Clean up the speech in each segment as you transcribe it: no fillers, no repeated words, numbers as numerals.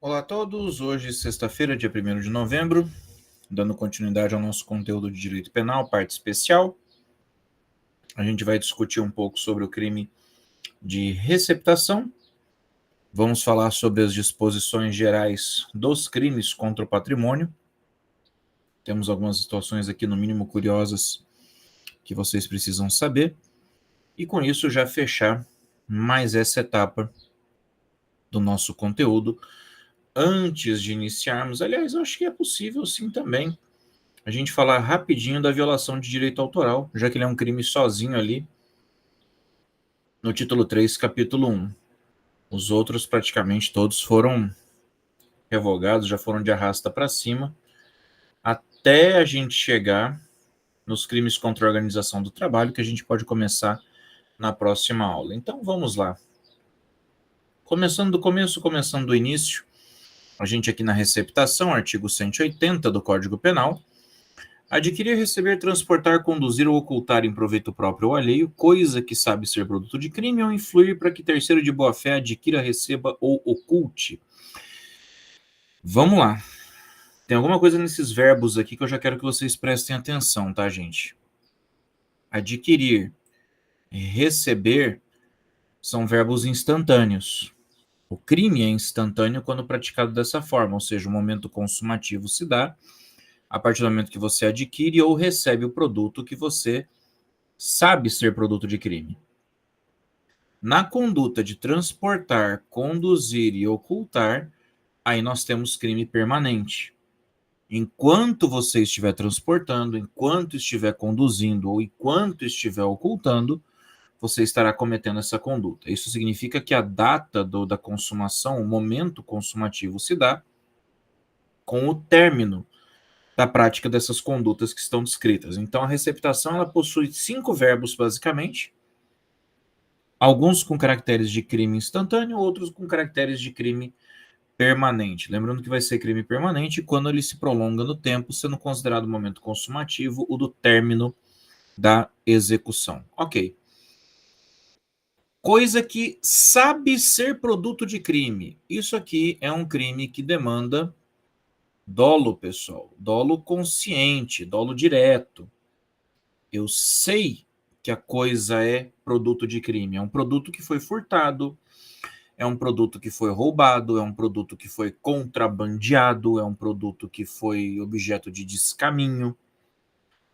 Olá a todos, hoje sexta-feira, dia 1º de novembro, dando continuidade ao nosso conteúdo de direito penal, parte especial. A gente vai discutir um pouco sobre o crime de receptação. Vamos falar sobre as disposições gerais dos crimes contra o patrimônio. Temos algumas situações aqui, no mínimo curiosas, que vocês precisam saber. E com isso já fechar mais essa etapa do nosso conteúdo. Antes de iniciarmos, aliás, eu acho que é possível sim também a gente falar rapidinho da violação de direito autoral, já que ele é um crime sozinho ali no título 3, capítulo 1. Os outros praticamente todos foram revogados, já foram de arrasta para cima, até a gente chegar nos crimes contra a organização do trabalho, que a gente pode começar na próxima aula. Então vamos lá. Começando do começo, começando do início, a gente aqui na receptação, artigo 180 do Código Penal. Adquirir, receber, transportar, conduzir ou ocultar em proveito próprio ou alheio, coisa que sabe ser produto de crime, ou influir para que terceiro de boa-fé adquira, receba ou oculte. Vamos lá. Tem alguma coisa nesses verbos aqui que eu já quero que vocês prestem atenção, tá, gente? Adquirir, receber são verbos instantâneos. O crime é instantâneo quando praticado dessa forma, ou seja, o momento consumativo se dá a partir do momento que você adquire ou recebe o produto que você sabe ser produto de crime. Na conduta de transportar, conduzir e ocultar, aí nós temos crime permanente. Enquanto você estiver transportando, enquanto estiver conduzindo ou enquanto estiver ocultando, você estará cometendo essa conduta. Isso significa que a data da consumação, o momento consumativo se dá com o término da prática dessas condutas que estão descritas. Então, a receptação ela possui 5 verbos, basicamente. Alguns com caracteres de crime instantâneo, outros com caracteres de crime permanente. Lembrando que vai ser crime permanente quando ele se prolonga no tempo, sendo considerado o momento consumativo o do término da execução. Ok. Coisa que sabe ser produto de crime. Isso aqui é um crime que demanda dolo, pessoal. Dolo consciente, dolo direto. Eu sei que a coisa é produto de crime. É um produto que foi furtado, é um produto que foi roubado, é um produto que foi contrabandeado, é um produto que foi objeto de descaminho.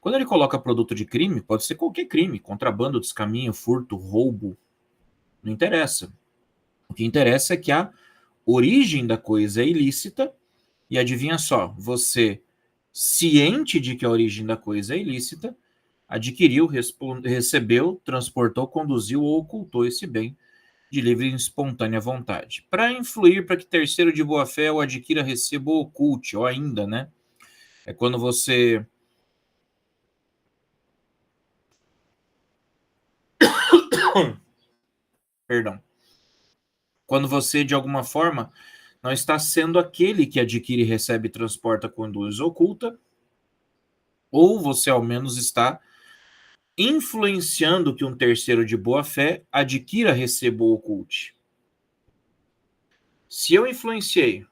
Quando ele coloca produto de crime, pode ser qualquer crime, contrabando, descaminho, furto, roubo, não interessa. O que interessa é que a origem da coisa é ilícita e adivinha só, você, ciente de que a origem da coisa é ilícita, adquiriu, recebeu, transportou, conduziu ou ocultou esse bem de livre e espontânea vontade. Para influir para que terceiro de boa-fé o adquira, receba ou oculte, ou ainda, né? É quando você... Perdão. Quando você, de alguma forma, não está sendo aquele que adquire, recebe, transporta, conduz, oculta, ou você, ao menos, está influenciando que um terceiro de boa-fé adquira, receba ou oculte. Se eu influenciei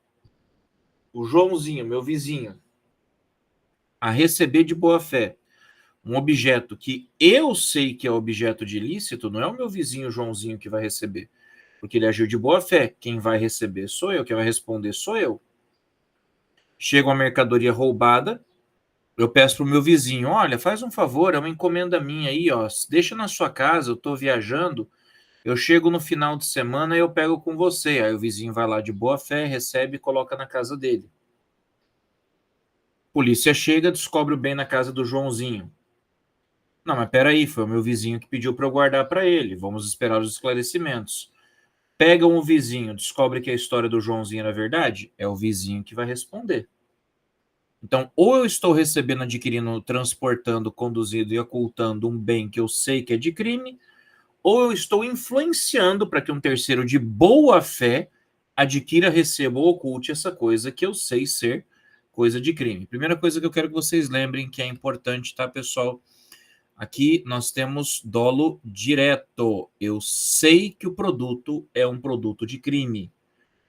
o Joãozinho, meu vizinho, a receber de boa-fé um objeto que eu sei que é objeto de ilícito, não é o meu vizinho Joãozinho que vai receber, porque ele agiu de boa-fé. Quem vai receber sou eu, quem vai responder sou eu. Chega uma mercadoria roubada, eu peço para o meu vizinho, olha, faz um favor, é uma encomenda minha aí, ó, deixa na sua casa, eu estou viajando, eu chego no final de semana e eu pego com você. Aí o vizinho vai lá de boa-fé, recebe e coloca na casa dele. Polícia chega, descobre o bem na casa do Joãozinho. Não, mas peraí, foi o meu vizinho que pediu para eu guardar para ele. Vamos esperar os esclarecimentos. Pegam o vizinho, descobre que a história do Joãozinho era verdade, é o vizinho que vai responder. Então, ou eu estou recebendo, adquirindo, transportando, conduzindo e ocultando um bem que eu sei que é de crime, ou eu estou influenciando para que um terceiro de boa fé adquira, receba ou oculte essa coisa que eu sei ser coisa de crime. Primeira coisa que eu quero que vocês lembrem que é importante, tá, pessoal? Aqui nós temos dolo direto. Eu sei que o produto é um produto de crime.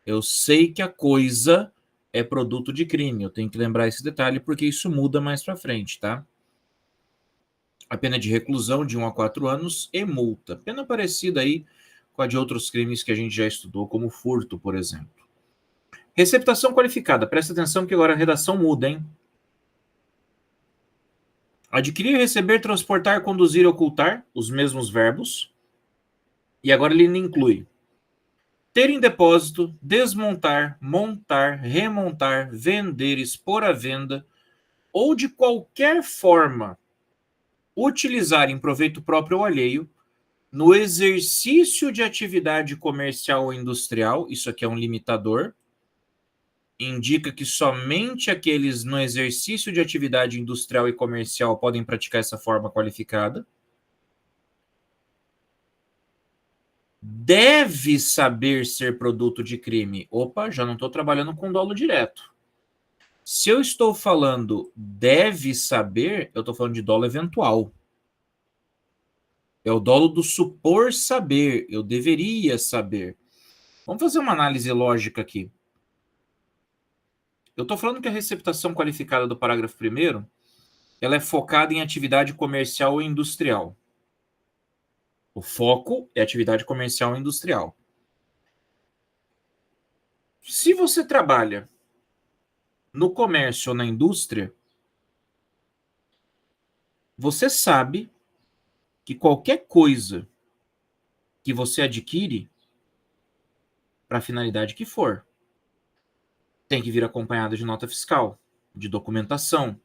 Eu sei que a coisa é produto de crime. Eu tenho que lembrar esse detalhe porque isso muda mais para frente, tá? A pena de reclusão de 1 a 4 anos e multa. Pena parecida aí com a de outros crimes que a gente já estudou, como furto, por exemplo. Receptação qualificada. Presta atenção que agora a redação muda, hein? Adquirir, receber, transportar, conduzir, ocultar, os mesmos verbos. E agora ele inclui ter em depósito, desmontar, montar, remontar, vender, expor à venda, ou de qualquer forma utilizar em proveito próprio ou alheio, no exercício de atividade comercial ou industrial, isso aqui é um limitador, indica que somente aqueles no exercício de atividade industrial e comercial podem praticar essa forma qualificada. Deve saber ser produto de crime. Opa, já não estou trabalhando com dolo direto. Se eu estou falando deve saber, eu estou falando de dolo eventual. É o dolo do supor saber. Eu deveria saber. Vamos fazer uma análise lógica aqui. Eu estou falando que a receptação qualificada do parágrafo 1º, ela é focada em atividade comercial ou industrial. O foco é atividade comercial e industrial. Se você trabalha no comércio ou na indústria, você sabe que qualquer coisa que você adquire, para a finalidade que for, tem que vir acompanhada de nota fiscal, de documentação.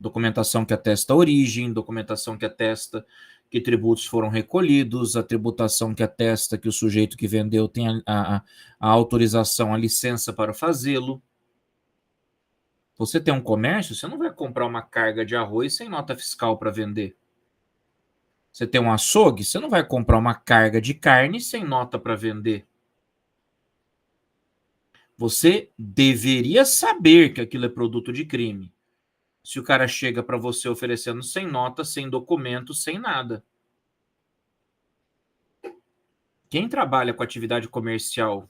Documentação que atesta a origem, documentação que atesta que tributos foram recolhidos, a tributação que atesta que o sujeito que vendeu tem a autorização, a licença para fazê-lo. Você tem um comércio, você não vai comprar uma carga de arroz sem nota fiscal para vender. Você tem um açougue, você não vai comprar uma carga de carne sem nota para vender. Você deveria saber que aquilo é produto de crime. Se o cara chega para você oferecendo sem nota, sem documento, sem nada. Quem trabalha com atividade comercial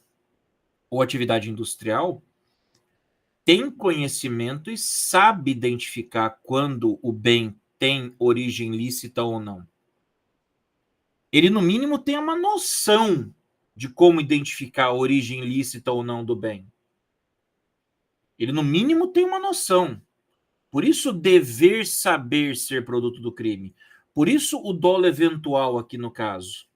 ou atividade industrial tem conhecimento e sabe identificar quando o bem tem origem lícita ou não. Ele, no mínimo, tem uma noção de como identificar a origem lícita ou não do bem. Ele, no mínimo, tem uma noção. Por isso, dever saber ser produto do crime. Por isso, o dolo eventual aqui no caso.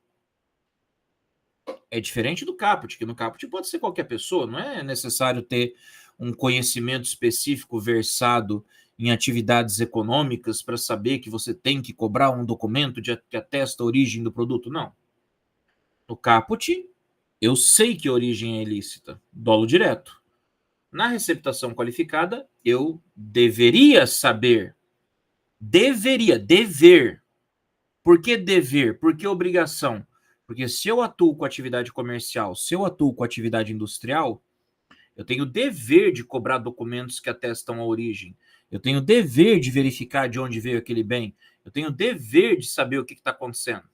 É diferente do caput, que no caput pode ser qualquer pessoa, não é necessário ter um conhecimento específico versado em atividades econômicas para saber que você tem que cobrar um documento que atesta a origem do produto, não. No caput, eu sei que a origem é ilícita, dolo direto. Na receptação qualificada, eu deveria saber. Dever. Por que dever? Por que obrigação? Porque se eu atuo com atividade comercial, se eu atuo com atividade industrial, eu tenho o dever de cobrar documentos que atestam a origem. Eu tenho o dever de verificar de onde veio aquele bem. Eu tenho o dever de saber o que está acontecendo.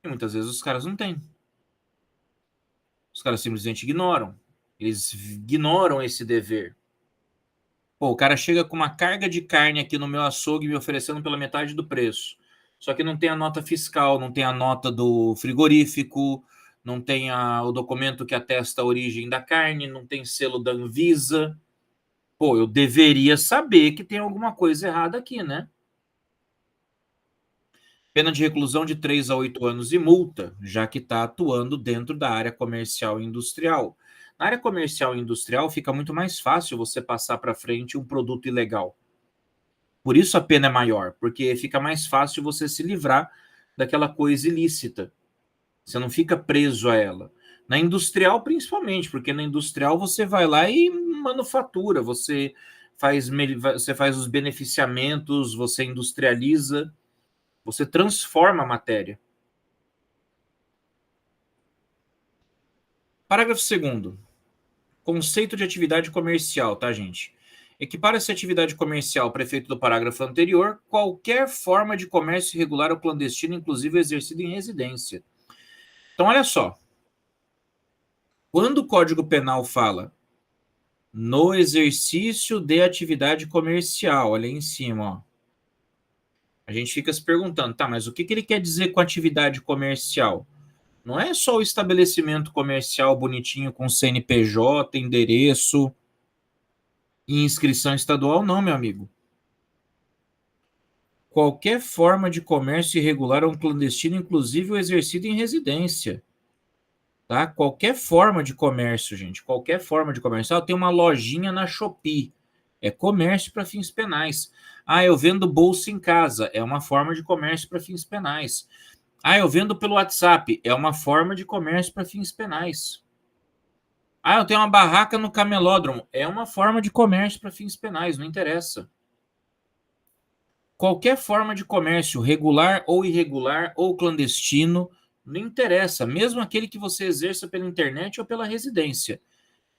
E muitas vezes os caras não têm. Os caras simplesmente ignoram. Eles ignoram esse dever. Pô, o cara chega com uma carga de carne aqui no meu açougue me oferecendo pela metade do preço. Só que não tem a nota fiscal, não tem a nota do frigorífico, não tem o documento que atesta a origem da carne, não tem selo da Anvisa. Pô, eu deveria saber que tem alguma coisa errada aqui, né? Pena de reclusão de 3 a 8 anos e multa, já que está atuando dentro da área comercial e industrial. Na área comercial e industrial fica muito mais fácil você passar para frente um produto ilegal. Por isso a pena é maior, porque fica mais fácil você se livrar daquela coisa ilícita. Você não fica preso a ela. Na industrial, principalmente, porque na industrial você vai lá e manufatura, você faz os beneficiamentos, você industrializa, você transforma a matéria. Parágrafo 2º. Conceito de atividade comercial, tá, gente? Equipara-se atividade comercial para efeito do parágrafo anterior qualquer forma de comércio irregular ou clandestino, inclusive exercido em residência. Então, olha só. Quando o Código Penal fala no exercício de atividade comercial, olha aí em cima, ó, a gente fica se perguntando, tá, mas o que ele quer dizer com atividade comercial? Não é só o estabelecimento comercial bonitinho com CNPJ, endereço e inscrição estadual, não, meu amigo. Qualquer forma de comércio irregular ou clandestino, inclusive o exercido em residência. Tá? Qualquer forma de comércio, gente. Qualquer forma de comércio. Ah, tem uma lojinha na Shopee. É comércio para fins penais. Ah, eu vendo bolsa em casa. É uma forma de comércio para fins penais. Ah, eu vendo pelo WhatsApp. É uma forma de comércio para fins penais. Ah, eu tenho uma barraca no camelódromo. É uma forma de comércio para fins penais. Não interessa. Qualquer forma de comércio, regular ou irregular ou clandestino, não interessa, mesmo aquele que você exerça pela internet ou pela residência,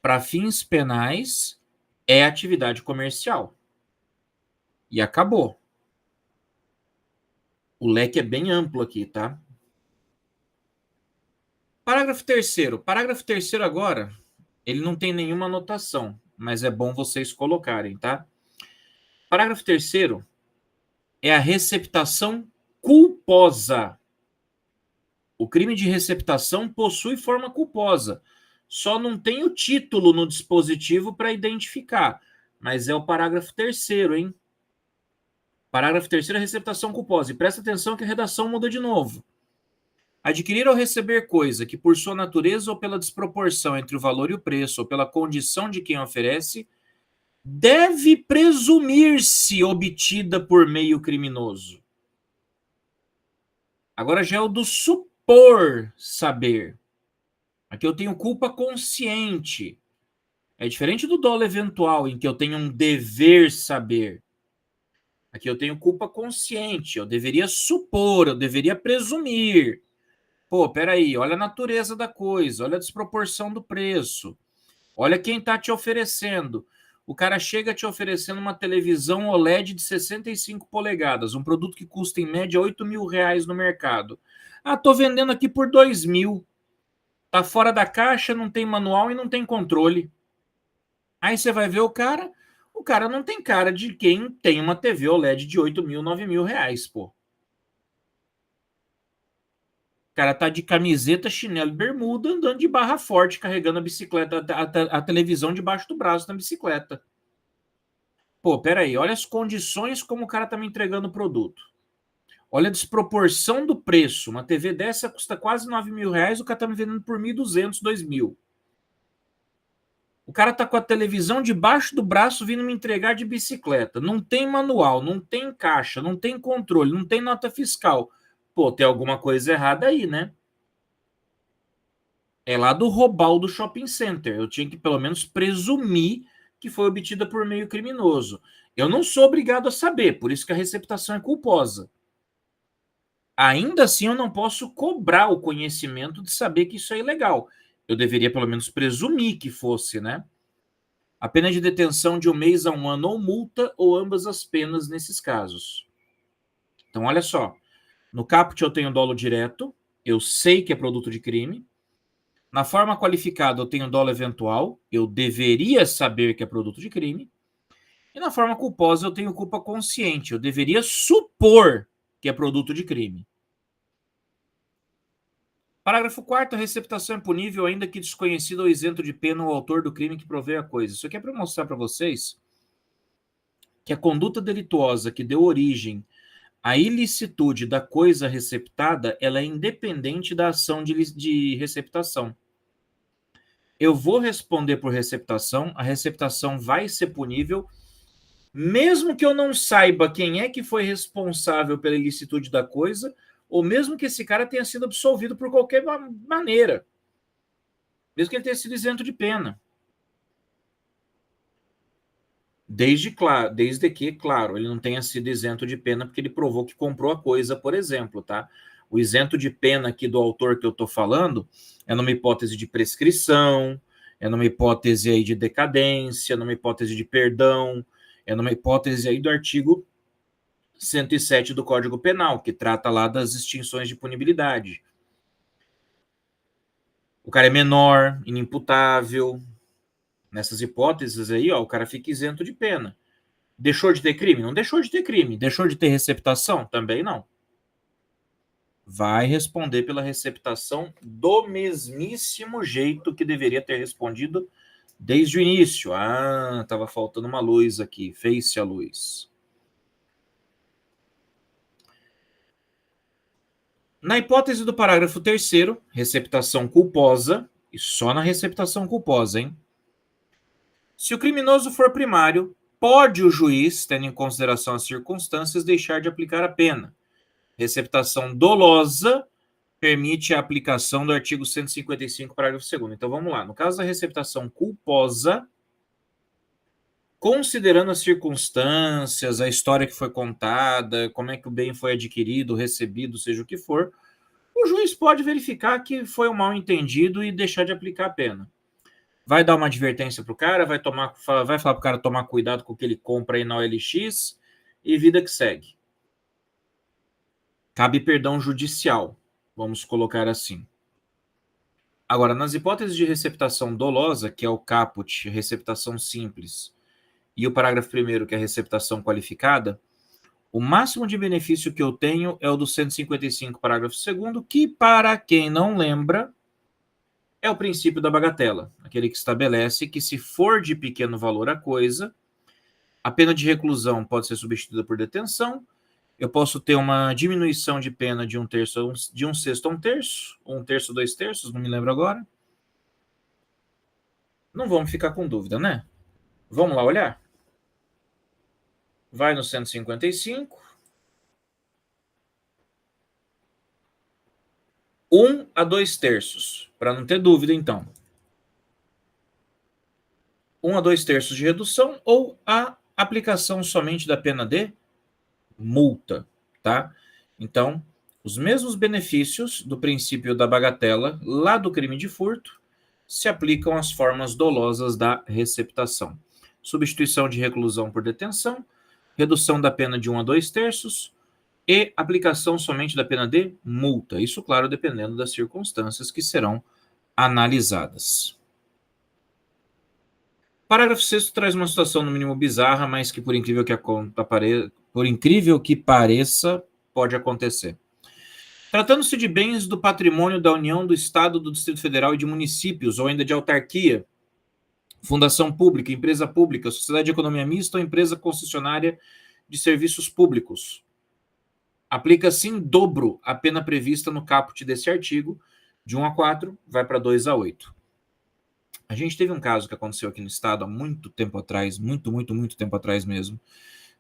para fins penais, é atividade comercial. E acabou. O leque é bem amplo aqui, tá? Parágrafo terceiro. Parágrafo terceiro agora, ele não tem nenhuma anotação, mas é bom vocês colocarem, tá? Parágrafo terceiro é a receptação culposa. O crime de receptação possui forma culposa. Só não tem o título no dispositivo para identificar. Mas é o parágrafo terceiro, hein? Parágrafo terceiro é receptação culposa. E presta atenção que a redação muda de novo. Adquirir ou receber coisa que, por sua natureza ou pela desproporção entre o valor e o preço, ou pela condição de quem oferece, deve presumir-se obtida por meio criminoso. Agora já é o do supor saber. Aqui eu tenho culpa consciente. É diferente do dolo eventual, em que eu tenho um dever saber. Aqui eu tenho culpa consciente. Eu deveria supor, eu deveria presumir. Pô, peraí, olha a natureza da coisa, olha a desproporção do preço. Olha quem está te oferecendo. O cara chega te oferecendo uma televisão OLED de 65 polegadas, um produto que custa em média R$ 8.000 no mercado. Ah, tô vendendo aqui por 2.000. Tá fora da caixa, não tem manual e não tem controle. Aí você vai ver o cara não tem cara de quem tem uma TV OLED de 8.000, R$ 9.000, pô. O cara tá de camiseta, chinelo e bermuda, andando de barra forte, carregando a bicicleta, a televisão debaixo do braço na bicicleta. Pô, peraí, olha as condições como o cara tá me entregando o produto. Olha a desproporção do preço. Uma TV dessa custa quase R$ 9.000, o cara tá me vendendo por 1.200, 2.000. O cara tá com a televisão debaixo do braço vindo me entregar de bicicleta. Não tem manual, não tem caixa, não tem controle, não tem nota fiscal. Pô, tem alguma coisa errada aí, né? É lá do roubal do shopping center. Eu tinha que pelo menos presumir que foi obtida por meio criminoso. Eu não sou obrigado a saber, por isso que a receptação é culposa. Ainda assim, eu não posso cobrar o conhecimento de saber que isso é ilegal. Eu deveria pelo menos presumir que fosse, né? A pena de detenção de 1 mês a 1 ano ou multa, ou ambas as penas nesses casos. Então, olha só. No caput eu tenho dolo direto, eu sei que é produto de crime. Na forma qualificada eu tenho dolo eventual, eu deveria saber que é produto de crime. E na forma culposa eu tenho culpa consciente, eu deveria supor que é produto de crime. Parágrafo 4º, a receptação é punível ainda que desconhecido ou isento de pena o autor do crime que provê a coisa. Isso aqui é para mostrar para vocês que a conduta delituosa que deu origem à ilicitude da coisa receptada, ela é independente da ação de receptação. Eu vou responder por receptação, a receptação vai ser punível, mesmo que eu não saiba quem é que foi responsável pela ilicitude da coisa, ou mesmo que esse cara tenha sido absolvido por qualquer maneira, mesmo que ele tenha sido isento de pena. Desde que, claro, ele não tenha sido isento de pena porque ele provou que comprou a coisa, por exemplo, tá? O isento de pena aqui do autor que eu estou falando é numa hipótese de prescrição, é numa hipótese aí de decadência, numa hipótese de perdão, é numa hipótese aí do artigo 107 do Código Penal, que trata lá das extinções de punibilidade. O cara é menor, inimputável. Nessas hipóteses aí, ó, o cara fica isento de pena. Deixou de ter crime? Não deixou de ter crime. Deixou de ter receptação? Também não. Vai responder pela receptação do mesmíssimo jeito que deveria ter respondido desde o início. Ah, estava faltando uma luz aqui. Fez-se a luz. Na hipótese do parágrafo 3º, receptação culposa, e só na receptação culposa, hein? Se o criminoso for primário, pode o juiz, tendo em consideração as circunstâncias, deixar de aplicar a pena. Receptação dolosa permite a aplicação do artigo 155, parágrafo 2º. Então vamos lá. No caso da receptação culposa, considerando as circunstâncias, a história que foi contada, como é que o bem foi adquirido, recebido, seja o que for, o juiz pode verificar que foi um mal-entendido e deixar de aplicar a pena. Vai dar uma advertência pro cara, vai falar pro cara tomar cuidado com o que ele compra aí na OLX e vida que segue. Cabe perdão judicial, vamos colocar assim. Agora, nas hipóteses de receptação dolosa, que é o caput, receptação simples, e o parágrafo 1º, que é a receptação qualificada, o máximo de benefício que eu tenho é o do 155, parágrafo 2º, que, para quem não lembra, é o princípio da bagatela, aquele que estabelece que, se for de pequeno valor a coisa, a pena de reclusão pode ser substituída por detenção, eu posso ter uma diminuição de pena de 1/3, de 1/6 a 1/3, ou 1/3 a 2/3, não me lembro agora. Não vamos ficar com dúvida, né? Vamos lá olhar? Vai no 155. 1 a 2/3, para não ter dúvida, então. 1 a 2/3 de redução ou a aplicação somente da pena de multa, tá? Então, os mesmos benefícios do princípio da bagatela lá do crime de furto se aplicam às formas dolosas da receptação. Substituição de reclusão por detenção, redução da pena de 1 a 2/3 e aplicação somente da pena de multa. Isso, claro, dependendo das circunstâncias que serão analisadas. Parágrafo 6º traz uma situação no mínimo bizarra, mas que por incrível que pareça, pode acontecer. Tratando-se de bens do patrimônio da União, do Estado, do Distrito Federal e de municípios, ou ainda de autarquia, fundação pública, empresa pública, sociedade de economia mista ou empresa concessionária de serviços públicos, aplica-se em dobro a pena prevista no caput desse artigo, de 1 a 4, vai para 2 a 8. A gente teve um caso que aconteceu aqui no estado há muito tempo atrás, muito tempo atrás mesmo,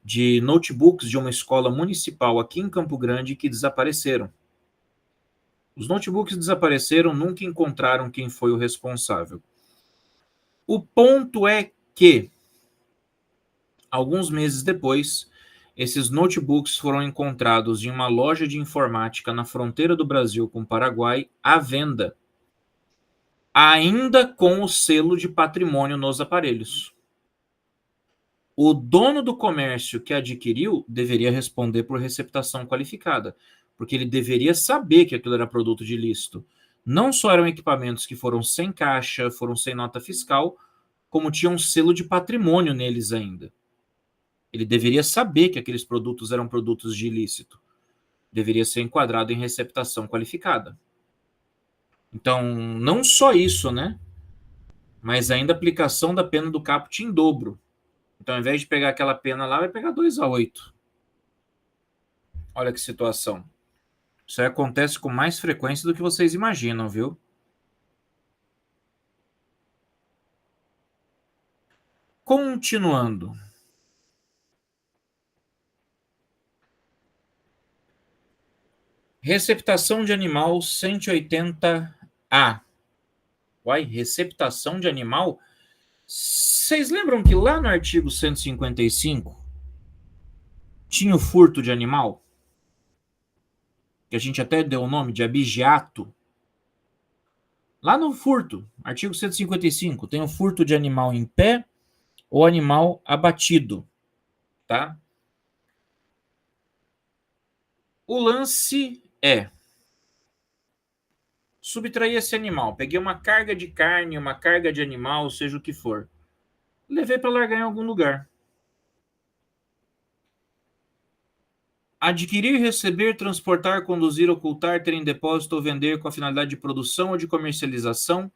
de notebooks de uma escola municipal aqui em Campo Grande que desapareceram. Os notebooks desapareceram, nunca encontraram quem foi o responsável. O ponto é que, alguns meses depois, esses notebooks foram encontrados em uma loja de informática na fronteira do Brasil com o Paraguai, à venda, ainda com o selo de patrimônio nos aparelhos. O dono do comércio que adquiriu deveria responder por receptação qualificada, porque ele deveria saber que aquilo era produto de ilícito. Não só eram equipamentos que foram sem caixa, foram sem nota fiscal, como tinham um selo de patrimônio neles ainda. Ele deveria saber que aqueles produtos eram produtos de ilícito. Deveria ser enquadrado em receptação qualificada. Então, não só isso, né? Mas ainda a aplicação da pena do caput em dobro. Então, ao invés de pegar aquela pena lá, vai pegar 2 a 8. Olha que situação. Isso aí acontece com mais frequência do que vocês imaginam, viu? Continuando. Receptação de animal 180A. Uai, receptação de animal? Vocês lembram que lá no artigo 155 tinha o furto de animal? Que a gente até deu o nome de abigeato. Lá no furto, artigo 155, tem o furto de animal em pé ou animal abatido, tá? O lance é: Subtraí esse animal. Peguei uma carga de carne, uma carga de animal, seja o que for. Levei para largar em algum lugar. Adquirir, receber, transportar, conduzir, ocultar, ter em depósito ou vender com a finalidade de produção ou de comercialização,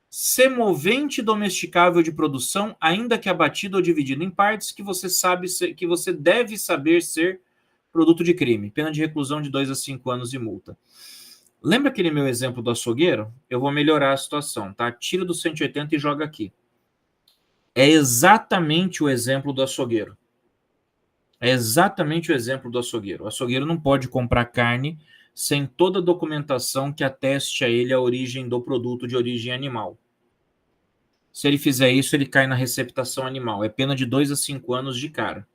semovente domesticável de produção, ainda que abatido ou dividido em partes, que você sabe que você deve saber ser produto de crime. Pena de reclusão de 2 a 5 anos e multa. Lembra aquele meu exemplo do açougueiro? Eu vou melhorar a situação, tá? Tira do 180 e joga aqui. É exatamente o exemplo do açougueiro. É exatamente o exemplo do açougueiro. O açougueiro não pode comprar carne sem toda a documentação que ateste a ele a origem do produto de origem animal. Se ele fizer isso, ele cai na receptação animal. É pena de 2 a 5 anos de cara.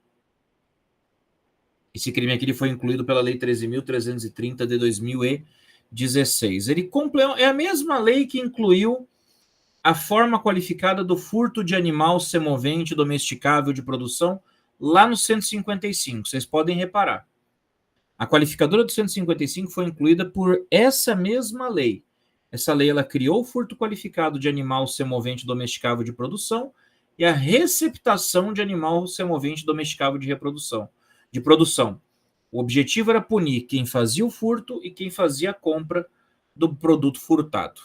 Esse crime aqui ele foi incluído pela Lei 13.330 de 2016. É a mesma lei que incluiu a forma qualificada do furto de animal semovente domesticável de produção lá no 155. Vocês podem reparar. A qualificadora do 155 foi incluída por essa mesma lei. Essa lei ela criou o furto qualificado de animal semovente domesticável de produção e a receptação de animal semovente domesticável de produção. O objetivo era punir quem fazia o furto e quem fazia a compra do produto furtado.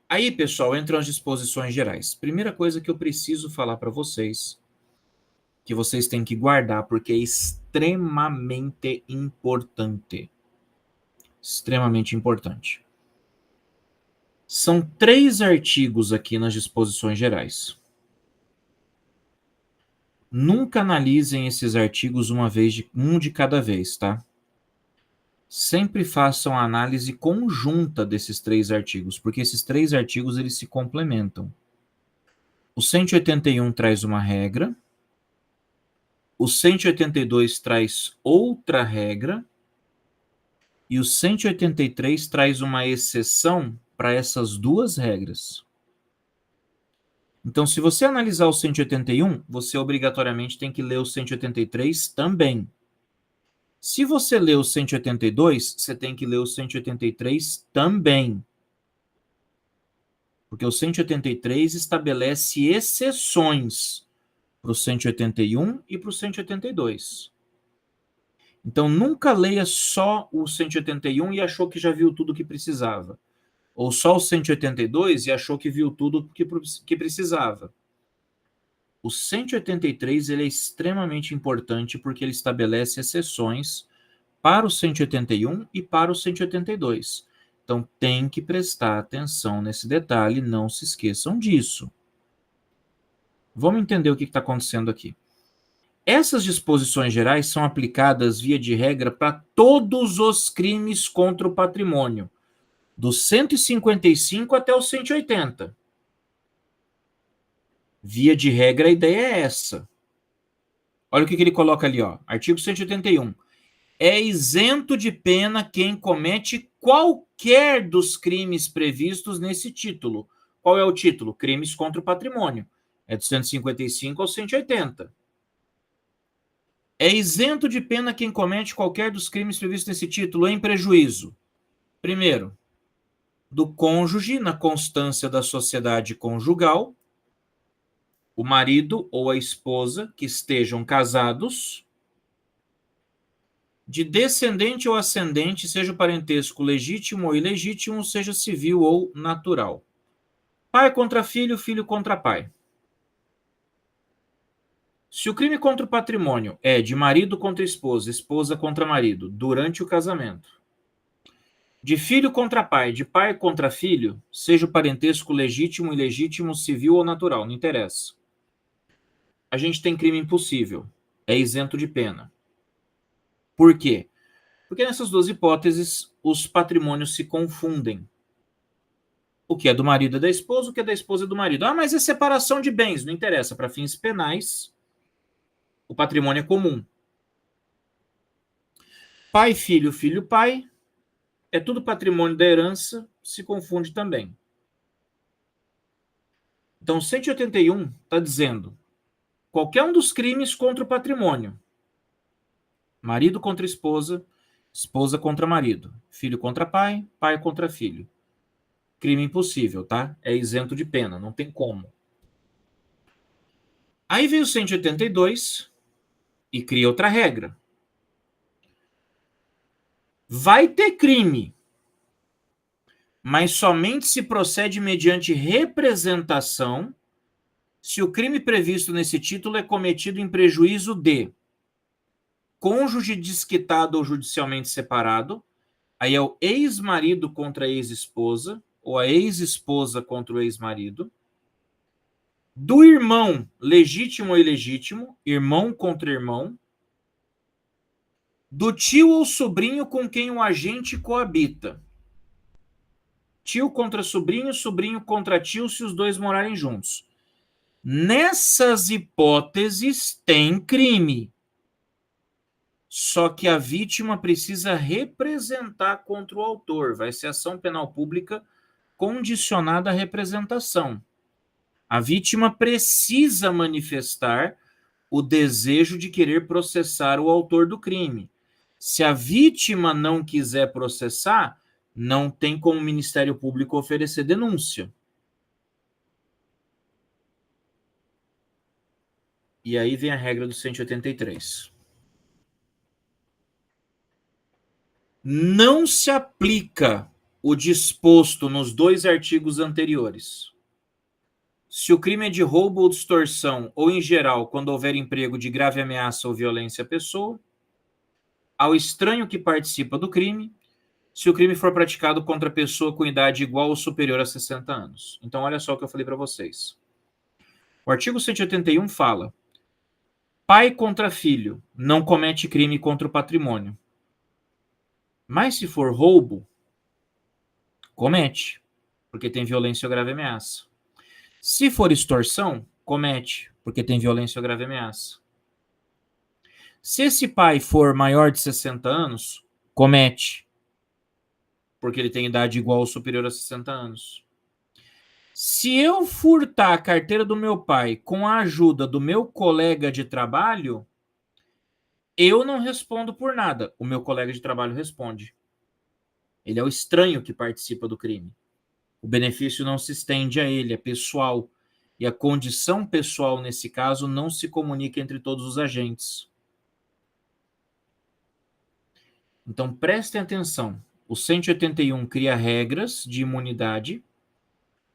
Aí, pessoal, entram as disposições gerais. Primeira coisa que eu preciso falar para vocês, que vocês têm que guardar, porque é extremamente importante. Extremamente importante. São 3 artigos aqui nas disposições gerais. Nunca analisem esses artigos um de cada vez, tá? Sempre façam a análise conjunta desses 3 artigos, porque esses 3 artigos eles se complementam. O 181 traz uma regra, o 182 traz outra regra, e o 183 traz uma exceção para essas 2 regras. Então, se você analisar o 181, você obrigatoriamente tem que ler o 183 também. Se você lê o 182, você tem que ler o 183 também. Porque o 183 estabelece exceções para o 181 e para o 182. Então, nunca leia só o 181 e achou que já viu tudo que precisava. Ou só o 182 e achou que viu tudo que precisava. O 183 ele é extremamente importante porque ele estabelece exceções para o 181 e para o 182. Então, tem que prestar atenção nesse detalhe, não se esqueçam disso. Vamos entender o que está acontecendo aqui. Essas disposições gerais são aplicadas, via de regra, para todos os crimes contra o patrimônio, do 155 até o 180. Via de regra, a ideia é essa. Olha o que ele coloca ali, ó. Artigo 181. É isento de pena quem comete qualquer dos crimes previstos nesse título. Qual é o título? Crimes contra o patrimônio. É do 155 ao 180. É isento de pena quem comete qualquer dos crimes previstos nesse título em prejuízo. Primeiro, do cônjuge na constância da sociedade conjugal, o marido ou a esposa que estejam casados, de descendente ou ascendente, seja o parentesco legítimo ou ilegítimo, seja civil ou natural. Pai contra filho, filho contra pai. Se o crime contra o patrimônio é de marido contra esposa, esposa contra marido, durante o casamento, de filho contra pai, de pai contra filho, seja o parentesco legítimo, ilegítimo, civil ou natural, não interessa. A gente tem crime impossível, é isento de pena. Por quê? Porque nessas 2 hipóteses, os patrimônios se confundem. O que é do marido é da esposa, o que é da esposa é do marido. Ah, mas é separação de bens, não interessa. Para fins penais, o patrimônio é comum. Pai, filho, filho, pai, é tudo patrimônio da herança, se confunde também. Então, 181 está dizendo qualquer um dos crimes contra o patrimônio, marido contra esposa, Esposa contra marido, filho contra pai, pai contra filho. Crime impossível, tá? É isento de pena, não tem como. Aí veio o 182 e cria outra regra. Vai ter crime, mas somente se procede mediante representação se o crime previsto nesse título é cometido em prejuízo de cônjuge desquitado ou judicialmente separado, aí é o ex-marido contra a ex-esposa, ou a ex-esposa contra o ex-marido, do irmão legítimo ou ilegítimo, irmão contra irmão, do tio ou sobrinho com quem o agente coabita. Tio contra sobrinho, sobrinho contra tio, se os dois morarem juntos. Nessas hipóteses tem crime. Só que a vítima precisa representar contra o autor. Vai ser ação penal pública condicionada à representação. A vítima precisa manifestar o desejo de querer processar o autor do crime. Se a vítima não quiser processar, não tem como o Ministério Público oferecer denúncia. E aí vem a regra do 183. Não se aplica o disposto nos dois artigos anteriores. Se o crime é de roubo ou extorsão, ou em geral, quando houver emprego de grave ameaça ou violência à pessoa, ao estranho que participa do crime, se o crime for praticado contra pessoa com idade igual ou superior a 60 anos. Então, olha só o que eu falei para vocês. O artigo 181 fala: pai contra filho não comete crime contra o patrimônio. Mas se for roubo, comete, porque tem violência ou grave ameaça. Se for extorsão, comete, porque tem violência ou grave ameaça. Se esse pai for maior de 60 anos, comete, porque ele tem idade igual ou superior a 60 anos. Se eu furtar a carteira do meu pai com a ajuda do meu colega de trabalho, eu não respondo por nada. O meu colega de trabalho responde. Ele é o estranho que participa do crime. O benefício não se estende a ele, é pessoal. E a condição pessoal, nesse caso, não se comunica entre todos os agentes. Então, prestem atenção. O 181 cria regras de imunidade.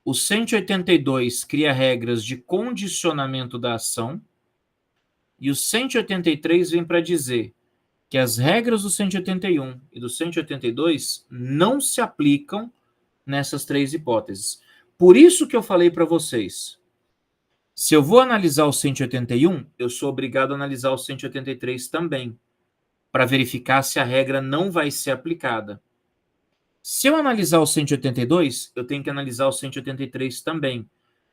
O 182 cria regras de condicionamento da ação. E o 183 vem para dizer que as regras do 181 e do 182 não se aplicam nessas três hipóteses. Por isso que eu falei para vocês, se eu vou analisar o 181, eu sou obrigado a analisar o 183 também, para verificar se a regra não vai ser aplicada. Se eu analisar o 182, eu tenho que analisar o 183 também,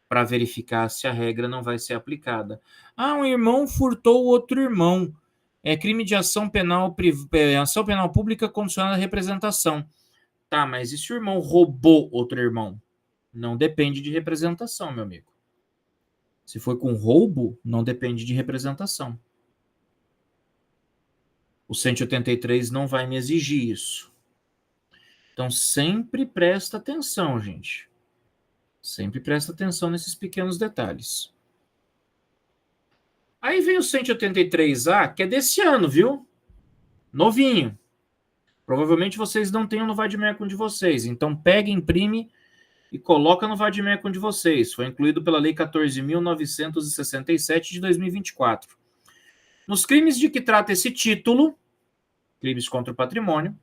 para verificar se a regra não vai ser aplicada. Ah, um irmão furtou o outro irmão. É crime de ação penal pública condicionada à representação. Tá, mas e se o irmão roubou outro irmão? Não depende de representação, meu amigo. Se foi com roubo, não depende de representação. O 183 não vai me exigir isso. Então, sempre presta atenção, gente. Sempre presta atenção nesses pequenos detalhes. Aí vem o 183A, que é desse ano, viu? Novinho. Provavelmente vocês não têm no Vademecum de vocês. Então, pega, imprime e coloca no Vademecum de vocês. Foi incluído pela Lei 14.967 de 2024. Nos crimes de que trata esse título, crimes contra o patrimônio,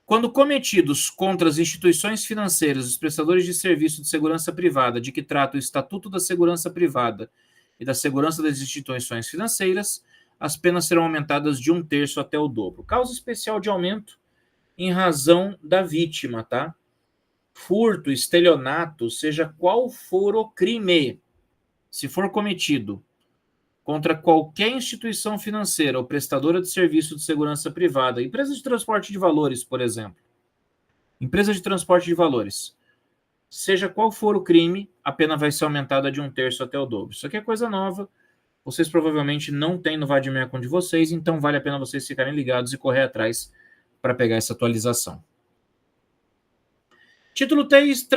quando cometidos contra as instituições financeiras, os prestadores de serviço de segurança privada, de que trata o Estatuto da Segurança Privada e da Segurança das Instituições Financeiras, as penas serão aumentadas de 1/3 até o dobro. Causa especial de aumento em razão da vítima, tá? Furto, estelionato, seja qual for o crime, se for cometido contra qualquer instituição financeira ou prestadora de serviço de segurança privada, empresa de transporte de valores, por exemplo, empresa de transporte de valores, seja qual for o crime, a pena vai ser aumentada de 1/3 até o dobro. Isso aqui é coisa nova, vocês provavelmente não têm no Vademecum de vocês, então vale a pena vocês ficarem ligados e correr atrás para pegar essa atualização. Título 3,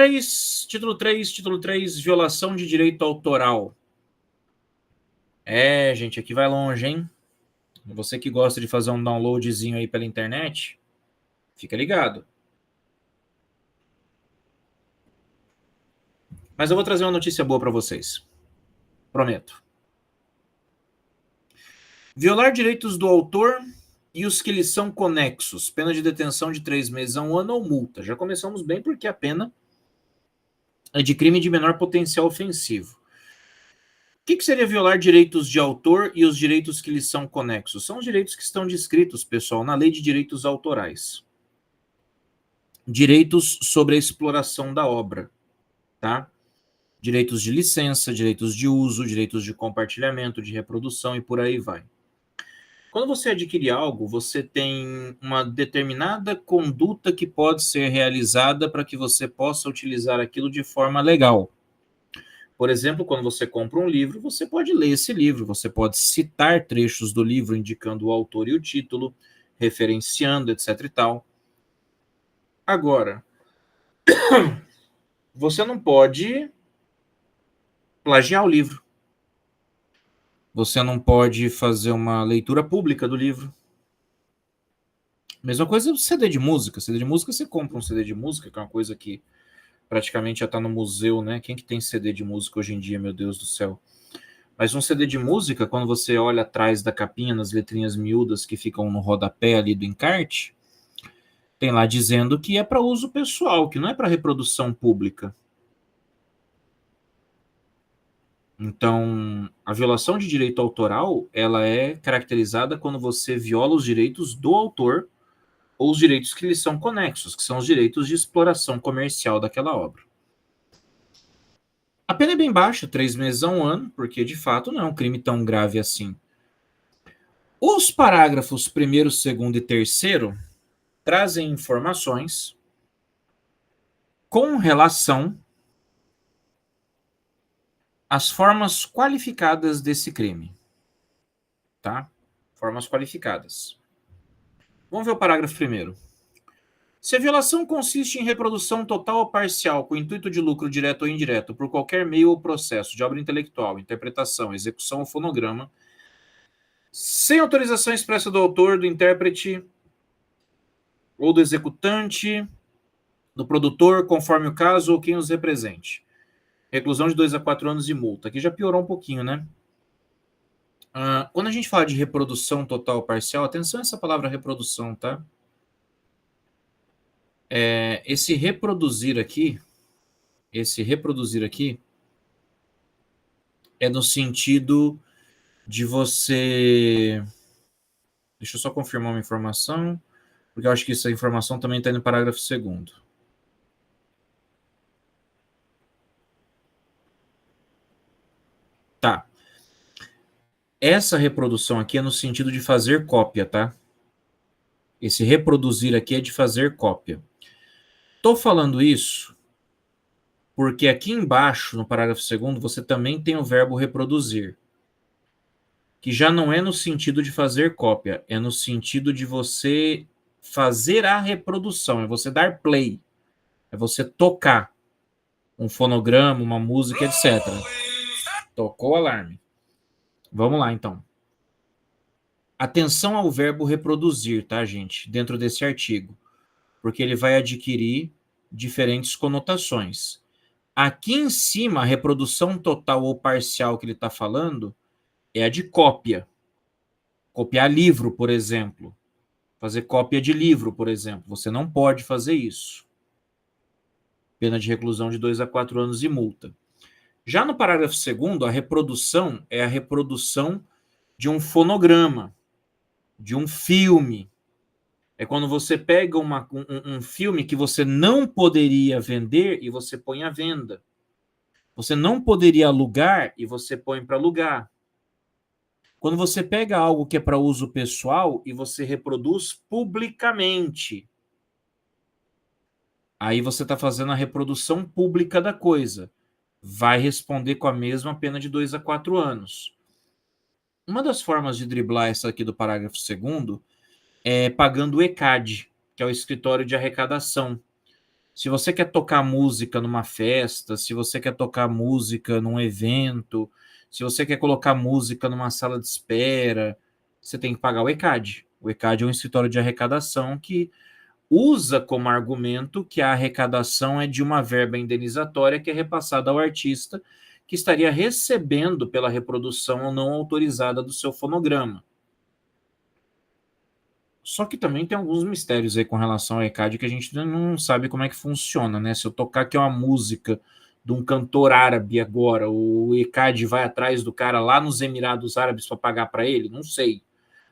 violação de direito autoral. Gente, aqui vai longe, hein? Você que gosta de fazer um downloadzinho aí pela internet, fica ligado. Mas eu vou trazer uma notícia boa para vocês. Prometo. Violar direitos do autor e os que lhes são conexos. Pena de detenção de 3 meses a 1 ano ou multa. Já começamos bem porque a pena é de crime de menor potencial ofensivo. O que seria violar direitos de autor e os direitos que lhes são conexos? São os direitos que estão descritos, pessoal, na Lei de Direitos Autorais. Direitos sobre a exploração da obra, tá? Direitos de licença, direitos de uso, direitos de compartilhamento, de reprodução e por aí vai. Quando você adquire algo, você tem uma determinada conduta que pode ser realizada para que você possa utilizar aquilo de forma legal. Por exemplo, quando você compra um livro, você pode ler esse livro, você pode citar trechos do livro indicando o autor e o título, referenciando, etc e tal. Agora, você não pode plagiar o livro. Você não pode fazer uma leitura pública do livro. Mesma coisa CD de música. CD de música, você compra um CD de música, que é uma coisa que praticamente já está no museu, né? Quem que tem CD de música hoje em dia, meu Deus do céu? Mas um CD de música, quando você olha atrás da capinha, nas letrinhas miúdas que ficam no rodapé ali do encarte, tem lá dizendo que é para uso pessoal, que não é para reprodução pública. Então, a violação de direito autoral, ela é caracterizada quando você viola os direitos do autor ou os direitos que lhe são conexos, que são os direitos de exploração comercial daquela obra. A pena é bem baixa, 3 meses a 1 ano, porque de fato não é um crime tão grave assim. Os parágrafos 1º, 2º e 3º trazem informações com relação às formas qualificadas desse crime. Tá? Formas qualificadas. Vamos ver o parágrafo 1º. Se a violação consiste em reprodução total ou parcial com intuito de lucro direto ou indireto por qualquer meio ou processo de obra intelectual, interpretação, execução ou fonograma, sem autorização expressa do autor, do intérprete ou do executante, do produtor, conforme o caso ou quem os represente. Reclusão de 2 a 4 anos e multa. Aqui já piorou um pouquinho, né? Quando a gente fala de reprodução total ou parcial, atenção a essa palavra reprodução, tá? Esse reproduzir aqui é no sentido de você... Deixa eu só confirmar uma informação, porque eu acho que essa informação também está no parágrafo 2º. Tá. Essa reprodução aqui é no sentido de fazer cópia, tá? Esse reproduzir aqui é de fazer cópia. Estou falando isso porque aqui embaixo, no parágrafo 2º, você também tem o verbo reproduzir, que já não é no sentido de fazer cópia, é no sentido de você fazer a reprodução, é você dar play, é você tocar um fonograma, uma música, etc. Tocou o alarme. Vamos lá, então. Atenção ao verbo reproduzir, tá, gente? Dentro desse artigo, porque ele vai adquirir diferentes conotações. Aqui em cima, a reprodução total ou parcial que ele está falando é a de cópia. Copiar livro, por exemplo. Fazer cópia de livro, por exemplo. Você não pode fazer isso. Pena de reclusão de 2 a 4 anos e multa. Já no parágrafo 2º, a reprodução é a reprodução de um fonograma, de um filme. É quando você pega um filme que você não poderia vender e você põe à venda. Você não poderia alugar e você põe para alugar. Quando você pega algo que é para uso pessoal e você reproduz publicamente, aí você está fazendo a reprodução pública da coisa. Vai responder com a mesma pena de 2 a 4 anos. Uma das formas de driblar essa aqui do parágrafo 2º é pagando o ECAD. que é o escritório de arrecadação. Se você quer tocar música numa festa, se você quer tocar música num evento, se você quer colocar música numa sala de espera, você tem que pagar o ECAD. O ECAD é um escritório de arrecadação que usa como argumento que a arrecadação é de uma verba indenizatória que é repassada ao artista que estaria recebendo pela reprodução não autorizada do seu fonograma. Só que também tem alguns mistérios aí com relação ao ECAD que a gente não sabe como é que funciona, né? Se eu tocar aqui uma música de um cantor árabe agora, o ECAD vai atrás do cara lá nos Emirados Árabes para pagar para ele? Não sei.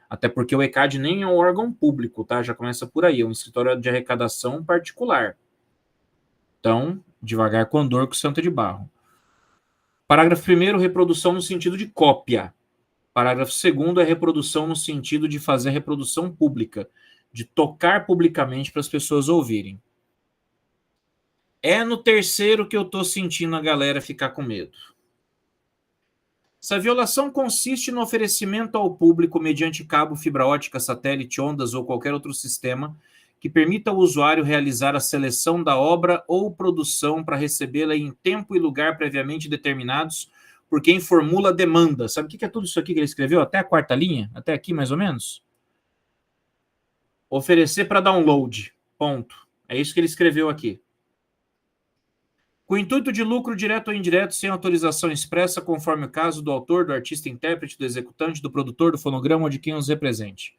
Até porque o ECAD nem é um órgão público, tá? Já começa por aí, é um escritório de arrecadação particular. Então, devagar com andor com Santa de Barro. Parágrafo 1º, reprodução no sentido de cópia. Parágrafo 2º é reprodução no sentido de fazer reprodução pública, de tocar publicamente para as pessoas ouvirem. É no 3º que eu estou sentindo a galera ficar com medo. Essa violação consiste no oferecimento ao público, mediante cabo, fibra ótica, satélite, ondas ou qualquer outro sistema, que permita ao usuário realizar a seleção da obra ou produção para recebê-la em tempo e lugar previamente determinados por quem formula a demanda. Sabe o que é tudo isso aqui que ele escreveu? Até a 4ª linha? Até aqui, mais ou menos? Oferecer para download. Ponto. É isso que ele escreveu aqui. Com o intuito de lucro direto ou indireto, sem autorização expressa, conforme o caso do autor, do artista intérprete, do executante, do produtor, do fonograma ou de quem os represente.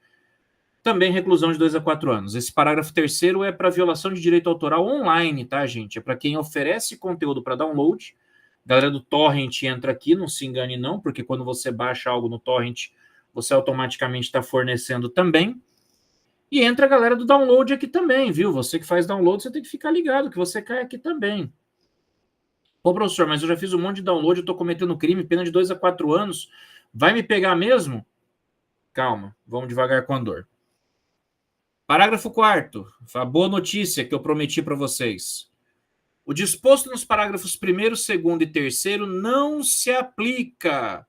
Também reclusão de 2 a 4 anos. Esse parágrafo 3º é para violação de direito autoral online, tá, gente? É para quem oferece conteúdo para download. A galera do torrent entra aqui, não se engane não, porque quando você baixa algo no torrent, você automaticamente está fornecendo também. E entra a galera do download aqui também, viu? Você que faz download, você tem que ficar ligado, que você cai aqui também. Pô, professor, mas eu já fiz um monte de download, eu tô cometendo crime, pena de 2 a 4 anos. Vai me pegar mesmo? Calma, vamos devagar com a dor. Parágrafo 4º, a boa notícia que eu prometi para vocês. O disposto nos parágrafos 1º, 2º e 3º não se aplica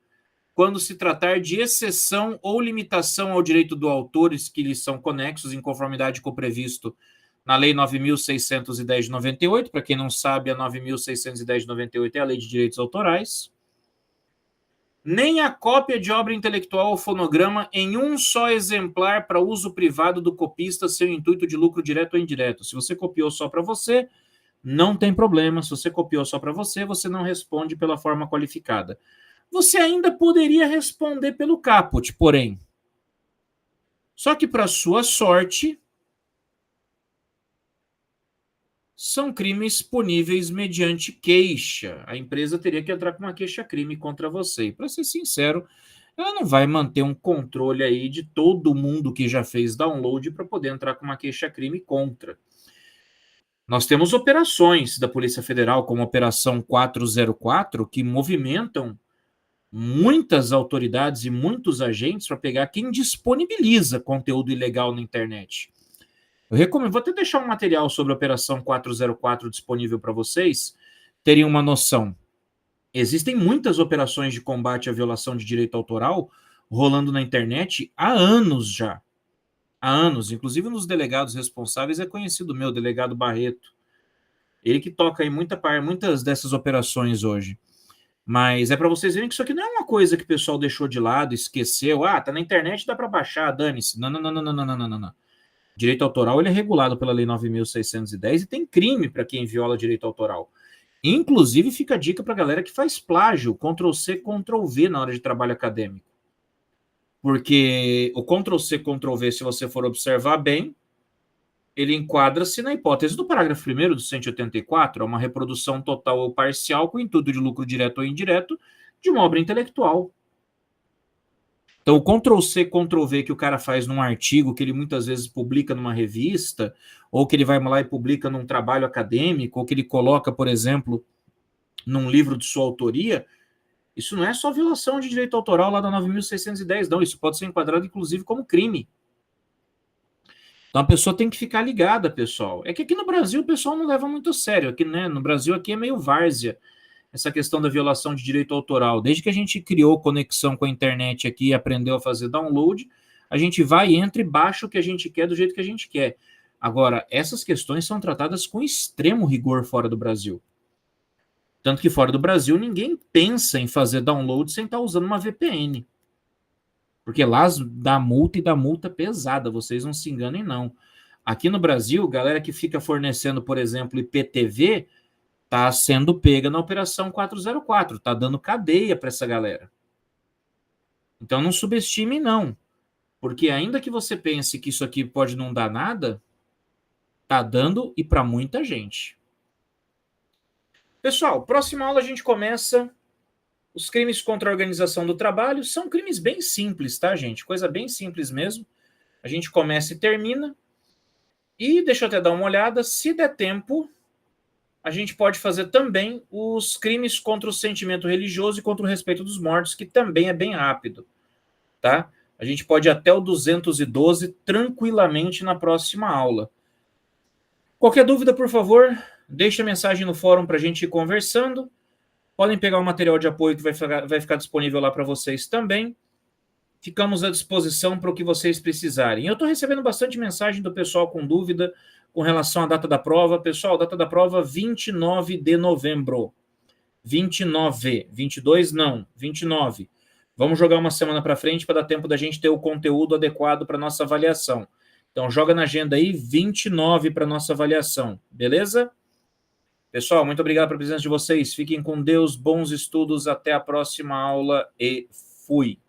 quando se tratar de exceção ou limitação ao direito do autores que lhes são conexos em conformidade com o previsto na Lei 9.610 de 98. Para quem não sabe, a 9.610 de 98 é a Lei de Direitos Autorais. Nem a cópia de obra intelectual ou fonograma em um só exemplar para uso privado do copista sem intuito de lucro direto ou indireto. Se você copiou só para você, não tem problema. Se você copiou só para você, você não responde pela forma qualificada. Você ainda poderia responder pelo caput, porém. Só que, para sua sorte, são crimes puníveis mediante queixa. A empresa teria que entrar com uma queixa-crime contra você. E, para ser sincero, ela não vai manter um controle aí de todo mundo que já fez download para poder entrar com uma queixa-crime contra. Nós temos operações da Polícia Federal, como a Operação 404, que movimentam muitas autoridades e muitos agentes para pegar quem disponibiliza conteúdo ilegal na internet. Eu recomendo, vou até deixar um material sobre a Operação 404 disponível para vocês terem uma noção. Existem muitas operações de combate à violação de direito autoral rolando na internet há anos já. Há anos. Inclusive nos delegados responsáveis é conhecido meu, delegado Barreto. Ele que toca aí muitas dessas operações hoje. Mas é para vocês verem que isso aqui não é uma coisa que o pessoal deixou de lado, esqueceu. Ah, tá na internet, dá para baixar, dane-se. Não. Direito autoral ele é regulado pela Lei 9.610 e tem crime para quem viola direito autoral. Inclusive, fica a dica para a galera que faz plágio, Ctrl-C, Ctrl-V na hora de trabalho acadêmico. Porque o Ctrl-C, Ctrl-V, se você for observar bem, ele enquadra-se na hipótese do parágrafo 1º do 184, é uma reprodução total ou parcial com intuito de lucro direto ou indireto de uma obra intelectual. Então, o Ctrl-C, Ctrl-V que o cara faz num artigo que ele muitas vezes publica numa revista, ou que ele vai lá e publica num trabalho acadêmico, ou que ele coloca, por exemplo, num livro de sua autoria, isso não é só violação de direito autoral lá da 9.610, não. Isso pode ser enquadrado, inclusive, como crime. Então, a pessoa tem que ficar ligada, pessoal. É que aqui no Brasil o pessoal não leva muito a sério. Aqui, né, no Brasil aqui é meio várzea essa questão da violação de direito autoral. Desde que a gente criou conexão com a internet aqui e aprendeu a fazer download, a gente vai, entra e baixa o que a gente quer do jeito que a gente quer. Agora, essas questões são tratadas com extremo rigor fora do Brasil. Tanto que fora do Brasil ninguém pensa em fazer download sem estar usando uma VPN. Porque lá dá multa e dá multa pesada, vocês não se enganem não. Aqui no Brasil, galera que fica fornecendo, por exemplo, IPTV, tá sendo pega na Operação 404, tá dando cadeia para essa galera. Então não subestime não, porque ainda que você pense que isso aqui pode não dar nada, tá dando e para muita gente. Pessoal, próxima aula a gente começa os crimes contra a organização do trabalho. São crimes bem simples, tá, gente? Coisa bem simples mesmo. A gente começa e termina. E deixa eu até dar uma olhada, se der tempo, a gente pode fazer também os crimes contra o sentimento religioso e contra o respeito dos mortos, que também é bem rápido, tá? A gente pode ir até o 212 tranquilamente na próxima aula. Qualquer dúvida, por favor, deixe a mensagem no fórum para a gente ir conversando. Podem pegar o material de apoio que vai ficar disponível lá para vocês também. Ficamos à disposição para o que vocês precisarem. Eu estou recebendo bastante mensagem do pessoal com dúvida com relação à data da prova. Pessoal, data da prova 29 de novembro. 29, 22 não, 29. Vamos jogar uma semana para frente para dar tempo da gente ter o conteúdo adequado para nossa avaliação. Então, joga na agenda aí 29 para nossa avaliação, beleza? Pessoal, muito obrigado pela presença de vocês. Fiquem com Deus, bons estudos, até a próxima aula e fui.